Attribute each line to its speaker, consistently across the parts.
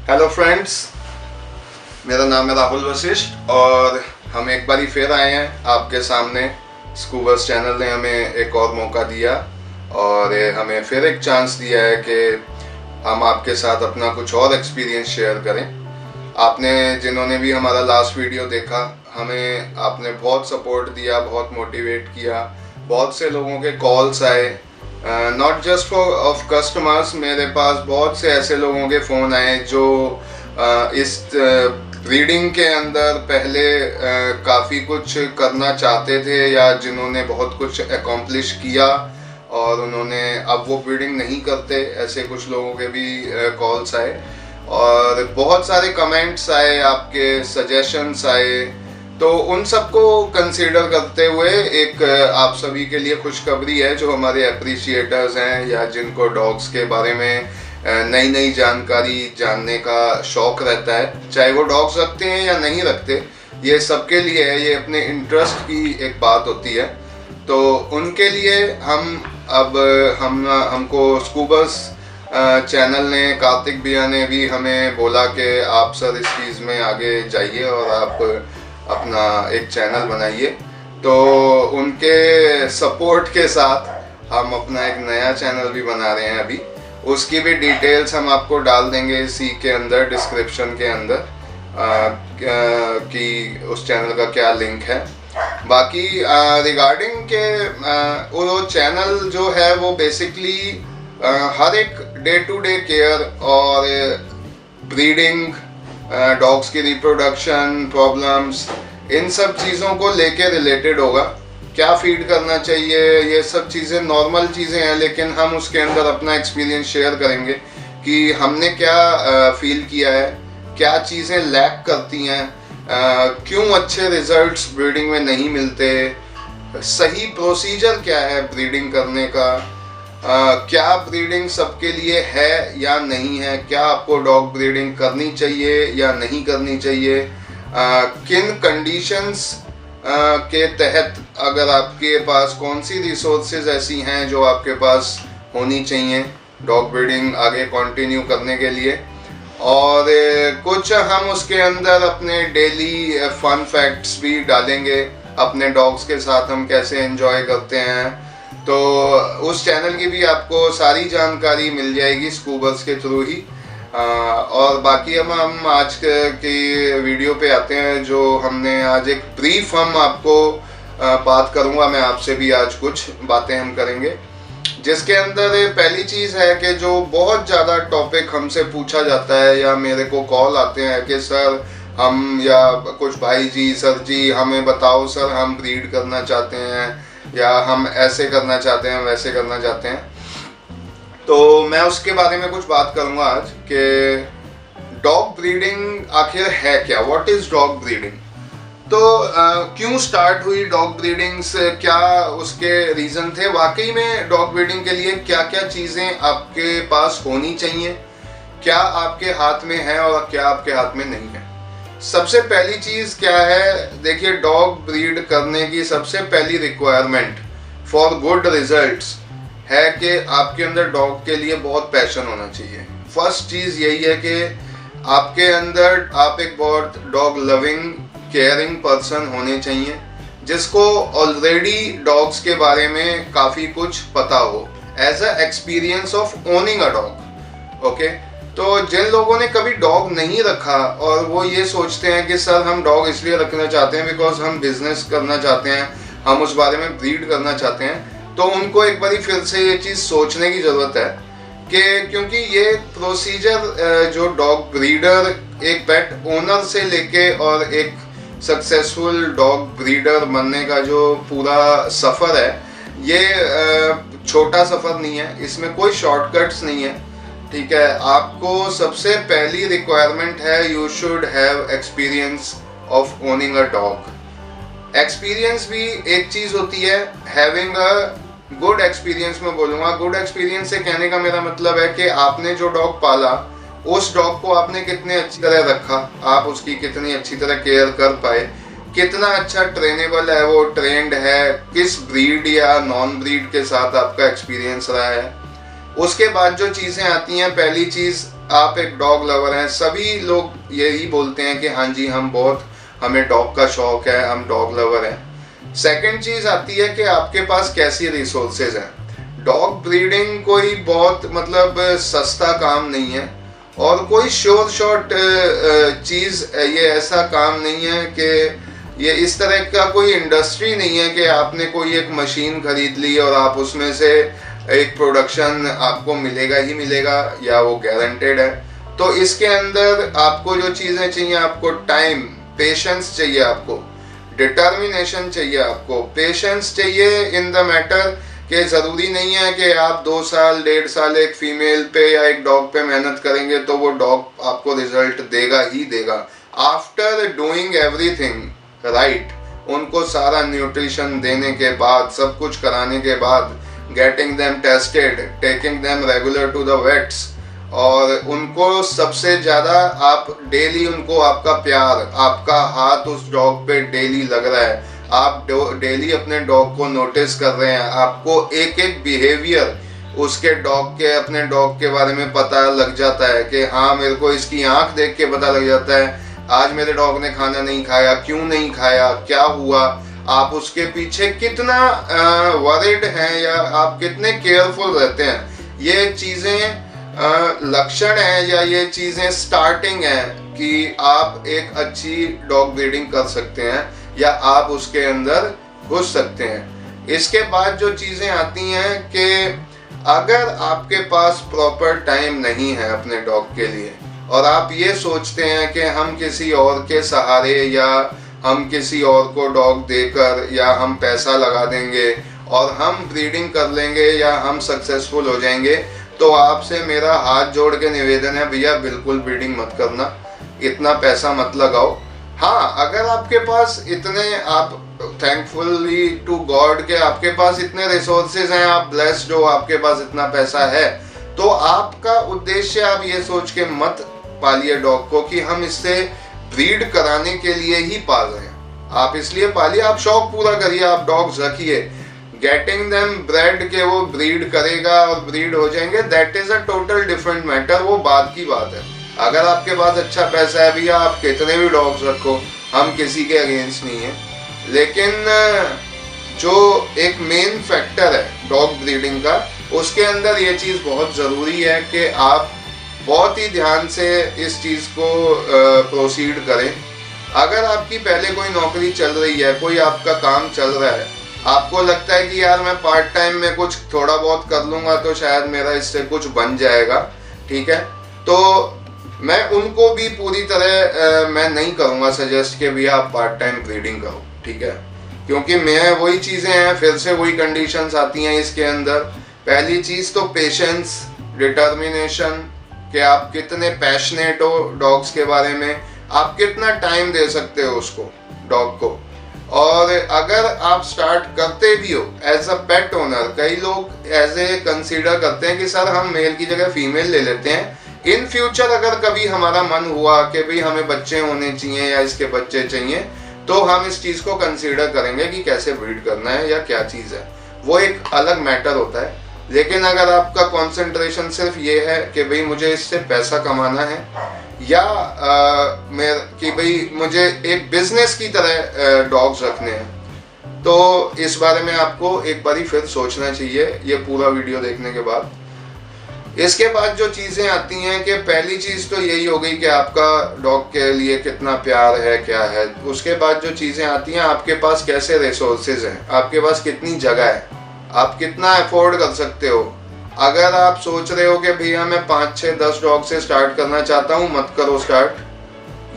Speaker 1: Hello friends, मेरा नाम है राहुल वशिष्ठ और हम एक बारी फिर आए हैं आपके सामने। स्कूबर्स चैनल ने हमें एक और मौका दिया और हमें फिर एक चांस दिया है कि हम आपके साथ अपना कुछ और एक्सपीरियंस शेयर करें। आपने जिन्होंने भी हमारा लास्ट वीडियो देखा, हमें आपने बहुत सपोर्ट दिया, बहुत मोटिवेट किया। बहुत से लोगों के कॉल्स आए, not just for of customers, मेरे पास बहुत से ऐसे लोगों के फ़ोन आए जो इस ब्रीडिंग के अंदर पहले काफ़ी कुछ करना चाहते थे या जिन्होंने बहुत कुछ अकॉम्प्लिश किया और उन्होंने अब वो ब्रीडिंग नहीं करते। ऐसे कुछ लोगों के भी कॉल्स आए और बहुत सारे कमेंट्स आए, आपके सजेशंस आए। तो उन सबको कंसीडर करते हुए एक आप सभी के लिए खुशखबरी है, जो हमारे अप्रिशिएटर्स हैं या जिनको डॉग्स के बारे में नई नई जानकारी जानने का शौक़ रहता है, चाहे वो डॉग्स रखते हैं या नहीं रखते, ये सबके लिए है। ये अपने इंटरेस्ट की एक बात होती है। तो उनके लिए हमको स्कूबर्स चैनल ने, कार्तिक भैया ने भी हमें बोला कि आप सर इस चीज़ में आगे जाइए और आप अपना एक चैनल बनाइए। तो उनके सपोर्ट के साथ हम अपना एक नया चैनल भी बना रहे हैं अभी। उसकी भी डिटेल्स हम आपको डाल देंगे इसी के अंदर, डिस्क्रिप्शन के अंदर, कि उस चैनल का क्या लिंक है। बाकी रिगार्डिंग के वो चैनल जो है वो बेसिकली हर एक डे टू डे केयर और ब्रीडिंग, डॉग्स की रिप्रोडक्शन प्रॉब्लम्स, इन सब चीज़ों को लेके रिलेटेड होगा। क्या फीड करना चाहिए, ये सब चीज़ें नॉर्मल चीज़ें हैं, लेकिन हम उसके अंदर अपना एक्सपीरियंस शेयर करेंगे कि हमने क्या फील किया है, क्या चीज़ें लैक करती हैं, क्यों अच्छे रिजल्ट्स ब्रीडिंग में नहीं मिलते, सही प्रोसीजर क्या है ब्रीडिंग करने का, क्या ब्रीडिंग सबके लिए है या नहीं है, क्या आपको डॉग ब्रीडिंग करनी चाहिए या नहीं करनी चाहिए, किन कंडीशंस के तहत, अगर आपके पास कौन सी रिसोर्सेज ऐसी हैं जो आपके पास होनी चाहिए डॉग ब्रीडिंग आगे कंटिन्यू करने के लिए। और कुछ हम उसके अंदर अपने डेली फन फैक्ट्स भी डालेंगे, अपने डॉग्स के साथ हम कैसे एंजॉय करते हैं। तो उस चैनल की भी आपको सारी जानकारी मिल जाएगी स्कूबर्स के थ्रू ही। और बाकी हम आज की वीडियो पे आते हैं, जो हमने आज एक ब्रीफ हम आपको बात करूंगा मैं आपसे भी, आज कुछ बातें हम करेंगे जिसके अंदर पहली चीज़ है कि जो बहुत ज़्यादा टॉपिक हमसे पूछा जाता है या मेरे को कॉल आते हैं कि सर हम, या कुछ भाई जी, सर जी हमें बताओ सर, हम ब्रीड करना चाहते हैं या हम ऐसे करना चाहते हैं, वैसे करना चाहते हैं। तो मैं उसके बारे में कुछ बात करूंगा आज कि डॉग ब्रीडिंग आखिर है क्या, व्हाट इज़ डॉग ब्रीडिंग। तो क्यों स्टार्ट हुई डॉग ब्रीडिंग से, क्या उसके रीज़न थे, वाकई में डॉग ब्रीडिंग के लिए क्या क्या चीज़ें आपके पास होनी चाहिए, क्या आपके हाथ में है और क्या आपके हाथ में नहीं है। सबसे पहली चीज़ क्या है, देखिए, डॉग ब्रीड करने की सबसे पहली रिक्वायरमेंट फॉर गुड रिजल्ट्स है कि आपके अंदर डॉग के लिए बहुत पैशन होना चाहिए। फर्स्ट चीज़ यही है कि आपके अंदर आप एक बहुत डॉग लविंग, केयरिंग पर्सन होने चाहिए, जिसको ऑलरेडी डॉग्स के बारे में काफ़ी कुछ पता हो, as a experience of owning a dog. Okay, तो जिन लोगों ने कभी डॉग नहीं रखा और वो ये सोचते हैं कि सर हम डॉग इसलिए रखना चाहते हैं बिकॉज हम बिजनेस करना चाहते हैं, हम उस बारे में ब्रीड करना चाहते हैं, तो उनको एक बारी फिर से ये चीज़ सोचने की ज़रूरत है कि क्योंकि ये प्रोसीजर जो डॉग ब्रीडर, एक पेट ओनर से लेके और एक सक्सेसफुल डॉग ब्रीडर बनने का जो पूरा सफ़र है, ये छोटा सफ़र नहीं है, इसमें कोई शॉर्टकट्स नहीं है। ठीक है, आपको सबसे पहली रिक्वायरमेंट है, you should have experience of owning a dog. Experience भी एक चीज़ होती है, हैविंग अ गुड एक्सपीरियंस में बोलूँगा। गुड एक्सपीरियंस से कहने का मेरा मतलब है कि आपने जो डॉग पाला, उस डॉग को आपने कितने अच्छी तरह रखा, आप उसकी कितनी अच्छी तरह केयर कर पाए, कितना अच्छा ट्रेनेबल है, वो ट्रेंड है, किस ब्रीड या नॉन ब्रीड के साथ आपका एक्सपीरियंस रहा है। उसके बाद जो चीज़ें आती हैं, पहली चीज़ आप एक डॉग लवर हैं, सभी लोग यही बोलते हैं कि हाँ जी हमें डॉग का शौक है, हम डॉग लवर हैं। सेकंड चीज़ आती है कि आपके पास कैसी रिसोर्सेज हैं। डॉग ब्रीडिंग कोई बहुत मतलब सस्ता काम नहीं है, और कोई शॉर्ट चीज़, ये ऐसा काम नहीं है कि ये इस तरह का कोई इंडस्ट्री नहीं है कि आपने कोई एक मशीन खरीद ली और आप उसमें से एक प्रोडक्शन आपको मिलेगा ही मिलेगा या वो गारंटेड है। तो इसके अंदर आपको जो चीज़ें चाहिए, आपको टाइम, पेशेंस चाहिए, आपको डिटर्मिनेशन चाहिए, आपको पेशेंस चाहिए इन द मैटर कि ज़रूरी नहीं है कि आप 2 साल 1.5 साल एक फीमेल पे या एक डॉग पे मेहनत करेंगे तो वो डॉग आपको रिजल्ट देगा ही देगा। आफ्टर डूइंग एवरीथिंग राइट, उनको सारा न्यूट्रिशन देने के बाद, सब कुछ कराने के बाद, getting them tested, taking them regular to the vets, और उनको सबसे ज़्यादा आप डेली, उनको आपका प्यार, आपका हाथ उस डॉग पे डेली लग रहा है, आप डेली अपने डॉग को नोटिस कर रहे हैं, आपको एक एक बिहेवियर उसके डॉग के, अपने डॉग के बारे में पता लग जाता है कि हाँ मेरे को इसकी आंख देख के पता लग जाता है आज मेरे डॉग ने खाना नहीं खाया, क्यों नहीं खाया, क्या हुआ, आप उसके पीछे कितना वरिड हैं या आप कितने केयरफुल रहते हैं। ये चीज़ें लक्षण हैं या ये चीज़ें स्टार्टिंग हैं कि आप एक अच्छी डॉग ब्रीडिंग कर सकते हैं या आप उसके अंदर घुस सकते हैं। इसके बाद जो चीज़ें आती हैं कि अगर आपके पास प्रॉपर टाइम नहीं है अपने डॉग के लिए और आप ये सोचते हैं कि हम किसी और के सहारे या हम किसी और को डॉग देकर या हम पैसा लगा देंगे और हम ब्रीडिंग कर लेंगे या हम सक्सेसफुल हो जाएंगे, तो आपसे मेरा हाथ जोड़ के निवेदन है भैया बिल्कुल ब्रीडिंग मत करना, इतना पैसा मत लगाओ। हाँ, अगर आपके पास इतने, आप थैंकफुली टू गॉड के आपके पास इतने रिसोर्सेज हैं, आप ब्लेस्ड हो, आपके पास इतना पैसा है, तो आपका उद्देश्य आप ये सोच के मत पालिए डॉग को कि हम इससे ब्रीड कराने के लिए ही पाल रहे हैं। आप इसलिए पालिए, आप शौक पूरा करिए, आप डॉग्स रखिए। गेटिंग देम ब्रेड के वो ब्रीड करेगा और ब्रीड हो जाएंगे, that is a total different matter, वो बात की बात है। अगर आपके पास अच्छा पैसा है भैया, आप कितने भी डॉग्स रखो, हम किसी के अगेंस्ट नहीं है, लेकिन जो एक मेन फैक्टर है डॉग ब्रीडिंग का, उसके अंदर ये चीज़ बहुत ज़रूरी है कि आप बहुत ही ध्यान से इस चीज़ को प्रोसीड करें। अगर आपकी पहले कोई नौकरी चल रही है, कोई आपका काम चल रहा है, आपको लगता है कि यार मैं पार्ट टाइम में कुछ थोड़ा बहुत कर लूँगा तो शायद मेरा इससे कुछ बन जाएगा, ठीक है, तो मैं उनको भी पूरी तरह मैं नहीं करूँगा सजेस्ट कि भैया आप पार्ट टाइम ब्रीडिंग करो, ठीक है, क्योंकि मैं वही चीज़ें हैं, फिर से वही कंडीशंस आती हैं इसके अंदर। पहली चीज़ तो पेशेंस, डिटर्मिनेशन, कि आप कितने पैशनेट हो डॉग्स के बारे में, आप कितना टाइम दे सकते हो उसको, डॉग को। और अगर आप स्टार्ट करते भी हो एज अ पेट ओनर, कई लोग एज ए कंसीडर करते हैं कि सर हम मेल की जगह फीमेल ले लेते हैं, इन फ्यूचर अगर कभी हमारा मन हुआ कि भाई हमें बच्चे होने चाहिए या इसके बच्चे चाहिए, तो हम इस चीज़ को कंसीडर करेंगे कि कैसे ब्रीड करना है या क्या चीज़ है, वो एक अलग मैटर होता है। लेकिन अगर आपका कंसंट्रेशन सिर्फ ये है कि भाई मुझे इससे पैसा कमाना है या कि भाई मुझे एक बिजनेस की तरह डॉग्स रखने हैं, तो इस बारे में आपको एक बारी फिर सोचना चाहिए ये पूरा वीडियो देखने के बाद। इसके बाद जो चीज़ें आती हैं कि पहली चीज़ तो यही हो गई कि आपका डॉग के लिए कितना प्यार है, क्या है। उसके बाद जो चीज़ें आती हैं, आपके पास कैसे रिसोर्सेज हैं, आपके पास कितनी जगह है, आप कितना अफोर्ड कर सकते हो। अगर आप सोच रहे हो कि भैया मैं 5, 6, 10 डॉग से स्टार्ट करना चाहता हूँ, मत करो स्टार्ट,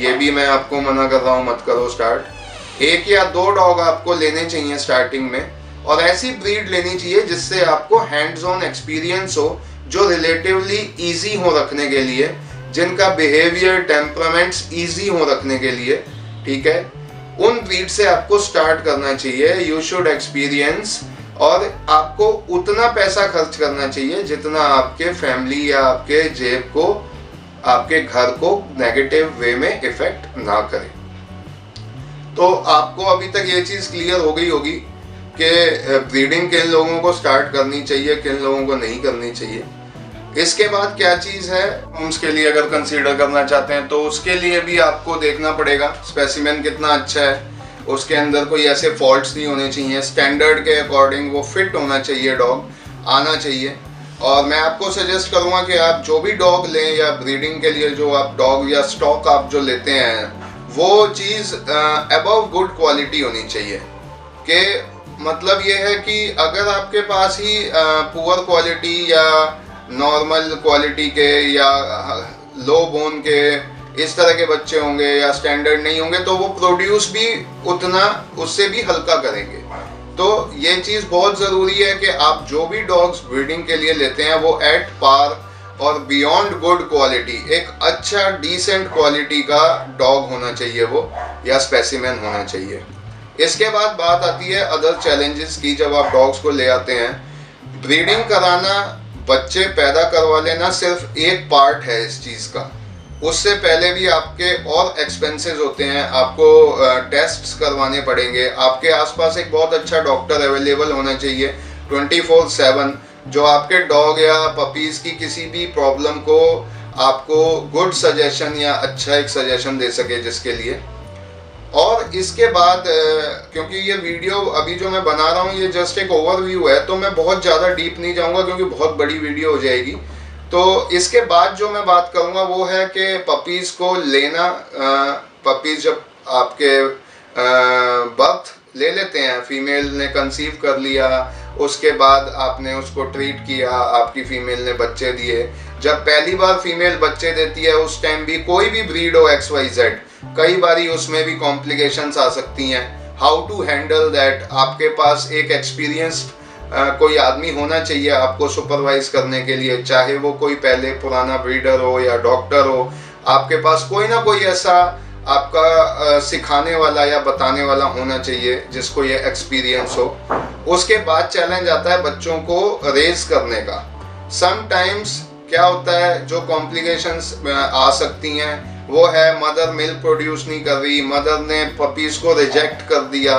Speaker 1: ये भी मैं आपको मना कर रहा हूँ, मत करो स्टार्ट। 1 या 2 डॉग आपको लेने चाहिए स्टार्टिंग में, और ऐसी ब्रीड लेनी चाहिए जिससे आपको हैंड्स ऑन एक्सपीरियंस हो, जो रिलेटिवली ईजी हो रखने के लिए, जिनका बिहेवियर, टेम्परामेंट्स ईजी हो रखने के लिए, ठीक है, उन ब्रीड से आपको स्टार्ट करना चाहिए। यू शुड एक्सपीरियंस, और आपको उतना पैसा खर्च करना चाहिए जितना आपके फैमिली या आपके जेब को, आपके घर को नेगेटिव वे में इफेक्ट ना करे। तो आपको अभी तक ये चीज़ क्लियर हो गई होगी कि ब्रीडिंग किन लोगों को स्टार्ट करनी चाहिए, किन लोगों को नहीं करनी चाहिए। इसके बाद क्या चीज़ है, उसके लिए अगर कंसीडर करना चाहते हैं तो उसके लिए भी आपको देखना पड़ेगा स्पेसिमेन कितना अच्छा है, उसके अंदर कोई ऐसे फॉल्ट्स नहीं होने चाहिए, स्टैंडर्ड के अकॉर्डिंग वो फिट होना चाहिए, डॉग आना चाहिए। और मैं आपको सजेस्ट करूँगा कि आप जो भी डॉग लें या ब्रीडिंग के लिए जो आप डॉग या स्टॉक आप जो लेते हैं वो चीज़ अबव गुड क्वालिटी होनी चाहिए। कि मतलब ये है कि अगर आपके पास ही पुअर क्वालिटी या नॉर्मल क्वालिटी के या लो बोन के इस तरह के बच्चे होंगे या स्टैंडर्ड नहीं होंगे तो वो प्रोड्यूस भी उतना उससे भी हल्का करेंगे। तो ये चीज़ बहुत ज़रूरी है कि आप जो भी डॉग्स ब्रीडिंग के लिए लेते हैं वो एट पार और बियॉन्ड गुड क्वालिटी, एक अच्छा डिसेंट क्वालिटी का डॉग होना चाहिए वो, या स्पेसिमेन होना चाहिए। इसके बाद बात आती है अदर चैलेंजेस की। जब आप डॉग्स को ले आते हैं, ब्रीडिंग कराना, बच्चे पैदा करवा लेना सिर्फ एक पार्ट है इस चीज़ का। उससे पहले भी आपके और एक्सपेंसेस होते हैं, आपको टेस्ट्स करवाने पड़ेंगे, आपके आसपास एक बहुत अच्छा डॉक्टर अवेलेबल होना चाहिए 24/7 जो आपके डॉग या पपीज़ की किसी भी प्रॉब्लम को आपको गुड सजेशन या अच्छा एक सजेशन दे सके जिसके लिए। और इसके बाद क्योंकि ये वीडियो अभी जो मैं बना रहा हूँ ये जस्ट एक ओवरव्यू है तो मैं बहुत ज़्यादा डीप नहीं जाऊँगा क्योंकि बहुत बड़ी वीडियो हो जाएगी। तो इसके बाद जो मैं बात करूँगा वो है कि पपीज़ को लेना, पपीज़ जब आपके बर्थ ले लेते हैं, फीमेल ने कंसीव कर लिया, उसके बाद आपने उसको ट्रीट किया, आपकी फीमेल ने बच्चे दिए। जब पहली बार फीमेल बच्चे देती है उस टाइम भी कोई भी ब्रीड हो XYZ, कई बारी उसमें भी कॉम्प्लिकेशंस आ सकती हैं। हाउ टू हैंडल दैट, आपके पास एक एक्सपीरियंस्ड कोई आदमी होना चाहिए आपको सुपरवाइज करने के लिए, चाहे वो कोई पहले पुराना ब्रीडर हो या डॉक्टर हो। आपके पास कोई ना कोई ऐसा आपका सिखाने वाला या बताने वाला होना चाहिए जिसको ये एक्सपीरियंस हो। उसके बाद चैलेंज आता है बच्चों को रेज करने का। समटाइम्स क्या होता है, जो कॉम्प्लिकेशंस आ सकती हैं वो है मदर मिल्क प्रोड्यूस नहीं कर रही, मदर ने पपीज़ को रिजेक्ट कर दिया,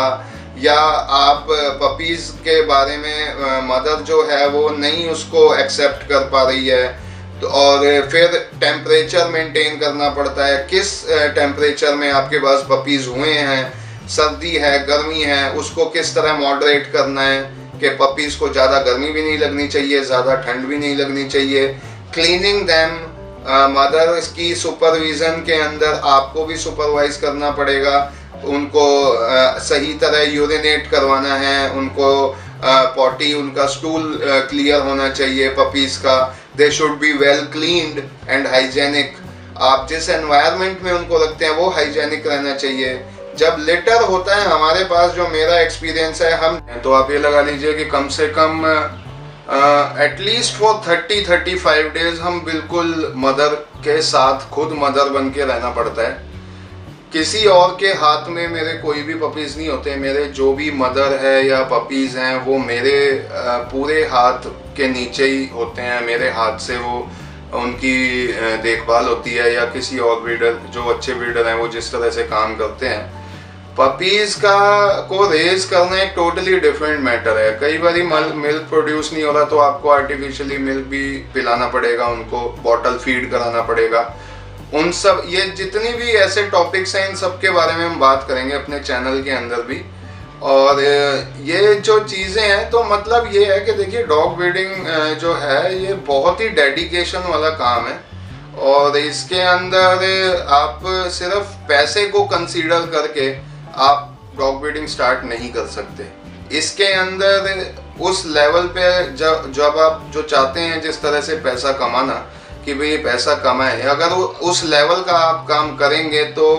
Speaker 1: या आप पपीज़ के बारे में मदर जो है वो नहीं उसको एक्सेप्ट कर पा रही है। तो और फिर टेम्परेचर मेंटेन करना पड़ता है, किस टेम्परेचर में आपके पास पपीज़ हुए हैं, सर्दी है गर्मी है, उसको किस तरह मॉडरेट करना है कि पपीज़ को ज़्यादा गर्मी भी नहीं लगनी चाहिए, ज़्यादा ठंड भी नहीं लगनी चाहिए। क्लीनिंग दैम, मदर की सुपरविज़न के अंदर आपको भी सुपरवाइज करना पड़ेगा, उनको सही तरह यूरिनेट करवाना है, उनको पॉटी, उनका स्टूल क्लियर होना चाहिए पपीज़ का। They should be well cleaned and hygienic. आप जिस एनवायरनमेंट में उनको रखते हैं वो हाइजेनिक रहना चाहिए। जब लिटर होता है हमारे पास, जो मेरा एक्सपीरियंस है, हम तो आप ये लगा लीजिए कि कम से कम एटलीस्ट फॉर 30-35 डेज हम बिल्कुल मदर के साथ खुद मदर बन के रहना पड़ता है। किसी और के हाथ में मेरे कोई भी पपीज़ नहीं होते, मेरे जो भी मदर है या पपीज़ हैं वो मेरे पूरे हाथ के नीचे ही होते हैं, मेरे हाथ से वो उनकी देखभाल होती है, या किसी और ब्रीडर जो अच्छे ब्रीडर हैं वो जिस तरह से काम करते हैं। पपीज़ को रेज करना एक टोटली डिफरेंट मैटर है। कई बार मिल्क प्रोड्यूस नहीं हो रहा तो आपको आर्टिफिशियली मिल्क भी पिलाना पड़ेगा, उनको बॉटल फीड कराना पड़ेगा। उन सब, ये जितनी भी ऐसे टॉपिक्स हैं इन सब के बारे में हम बात करेंगे अपने चैनल के अंदर भी। और ये जो चीज़ें हैं तो मतलब ये है कि देखिए डॉग ब्रीडिंग जो है ये बहुत ही डेडिकेशन वाला काम है, और इसके अंदर आप सिर्फ पैसे को कंसीडर करके आप डॉग ब्रीडिंग स्टार्ट नहीं कर सकते। इसके अंदर उस लेवल पे जब आप जो चाहते हैं जिस तरह से पैसा कमाना कि भाई पैसा कमाए, अगर उस लेवल का आप काम करेंगे तो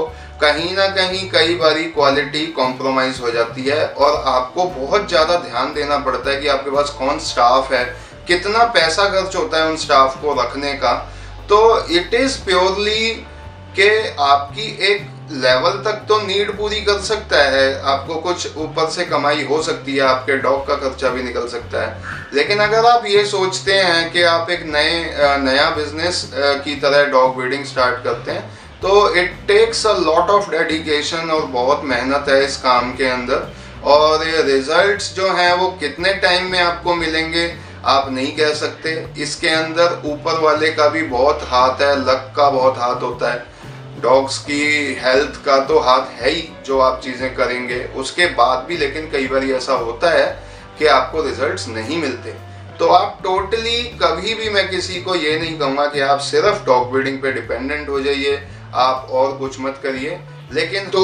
Speaker 1: कहीं ना कहीं कई बारी क्वालिटी कॉम्प्रोमाइज़ हो जाती है, और आपको बहुत ज़्यादा ध्यान देना पड़ता है कि आपके पास कौन स्टाफ है, कितना पैसा खर्च होता है उन स्टाफ को रखने का। तो इट इज़ प्योरली कि आपकी एक लेवल तक तो नीड पूरी कर सकता है, आपको कुछ ऊपर से कमाई हो सकती है, आपके डॉग का खर्चा भी निकल सकता है। लेकिन अगर आप ये सोचते हैं कि आप एक नया बिजनेस की तरह डॉग ब्रीडिंग स्टार्ट करते हैं तो it takes a lot of dedication और बहुत मेहनत है इस काम के अंदर। और रिजल्ट्स जो हैं वो कितने टाइम में आपको मिलेंगे आप नहीं कह सकते। इसके अंदर ऊपर वाले का भी बहुत हाथ है, लक का बहुत हाथ होता है, डॉग्स की हेल्थ का तो हाथ है ही जो आप चीज़ें करेंगे उसके बाद भी। लेकिन कई बार ऐसा होता है कि आपको रिजल्ट्स नहीं मिलते। तो आप टोटली कभी भी, मैं किसी को ये नहीं कहूँगा कि आप सिर्फ डॉग ब्रीडिंग पे डिपेंडेंट हो जाइए, आप और कुछ मत करिए। लेकिन तो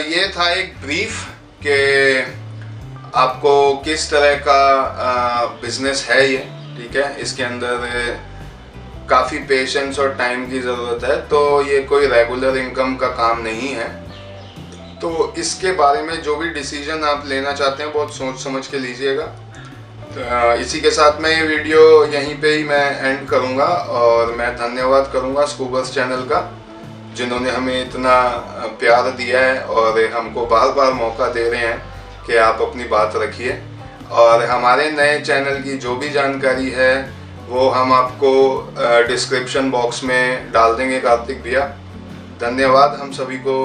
Speaker 1: ये था एक ब्रीफ कि आपको किस तरह का बिजनेस है ये, ठीक है। इसके अंदर काफ़ी पेशेंस और टाइम की ज़रूरत है, तो ये कोई रेगुलर इनकम का काम नहीं है। तो इसके बारे में जो भी डिसीजन आप लेना चाहते हैं बहुत सोच समझ के लीजिएगा। तो इसी के साथ मैं ये वीडियो यहीं पे ही मैं एंड करूँगा, और मैं धन्यवाद करूँगा स्कूबर्स चैनल का, जिन्होंने हमें इतना प्यार दिया है और हमको बार बार मौका दे रहे हैं कि आप अपनी बात रखिए। और हमारे नए चैनल की जो भी जानकारी है वो हम आपको डिस्क्रिप्शन बॉक्स में डाल देंगे कार्तिक भैया। धन्यवाद हम सभी को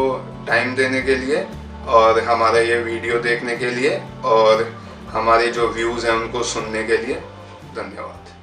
Speaker 1: टाइम देने के लिए और हमारा ये वीडियो देखने के लिए और हमारे जो व्यूज़ हैं उनको सुनने के लिए। धन्यवाद।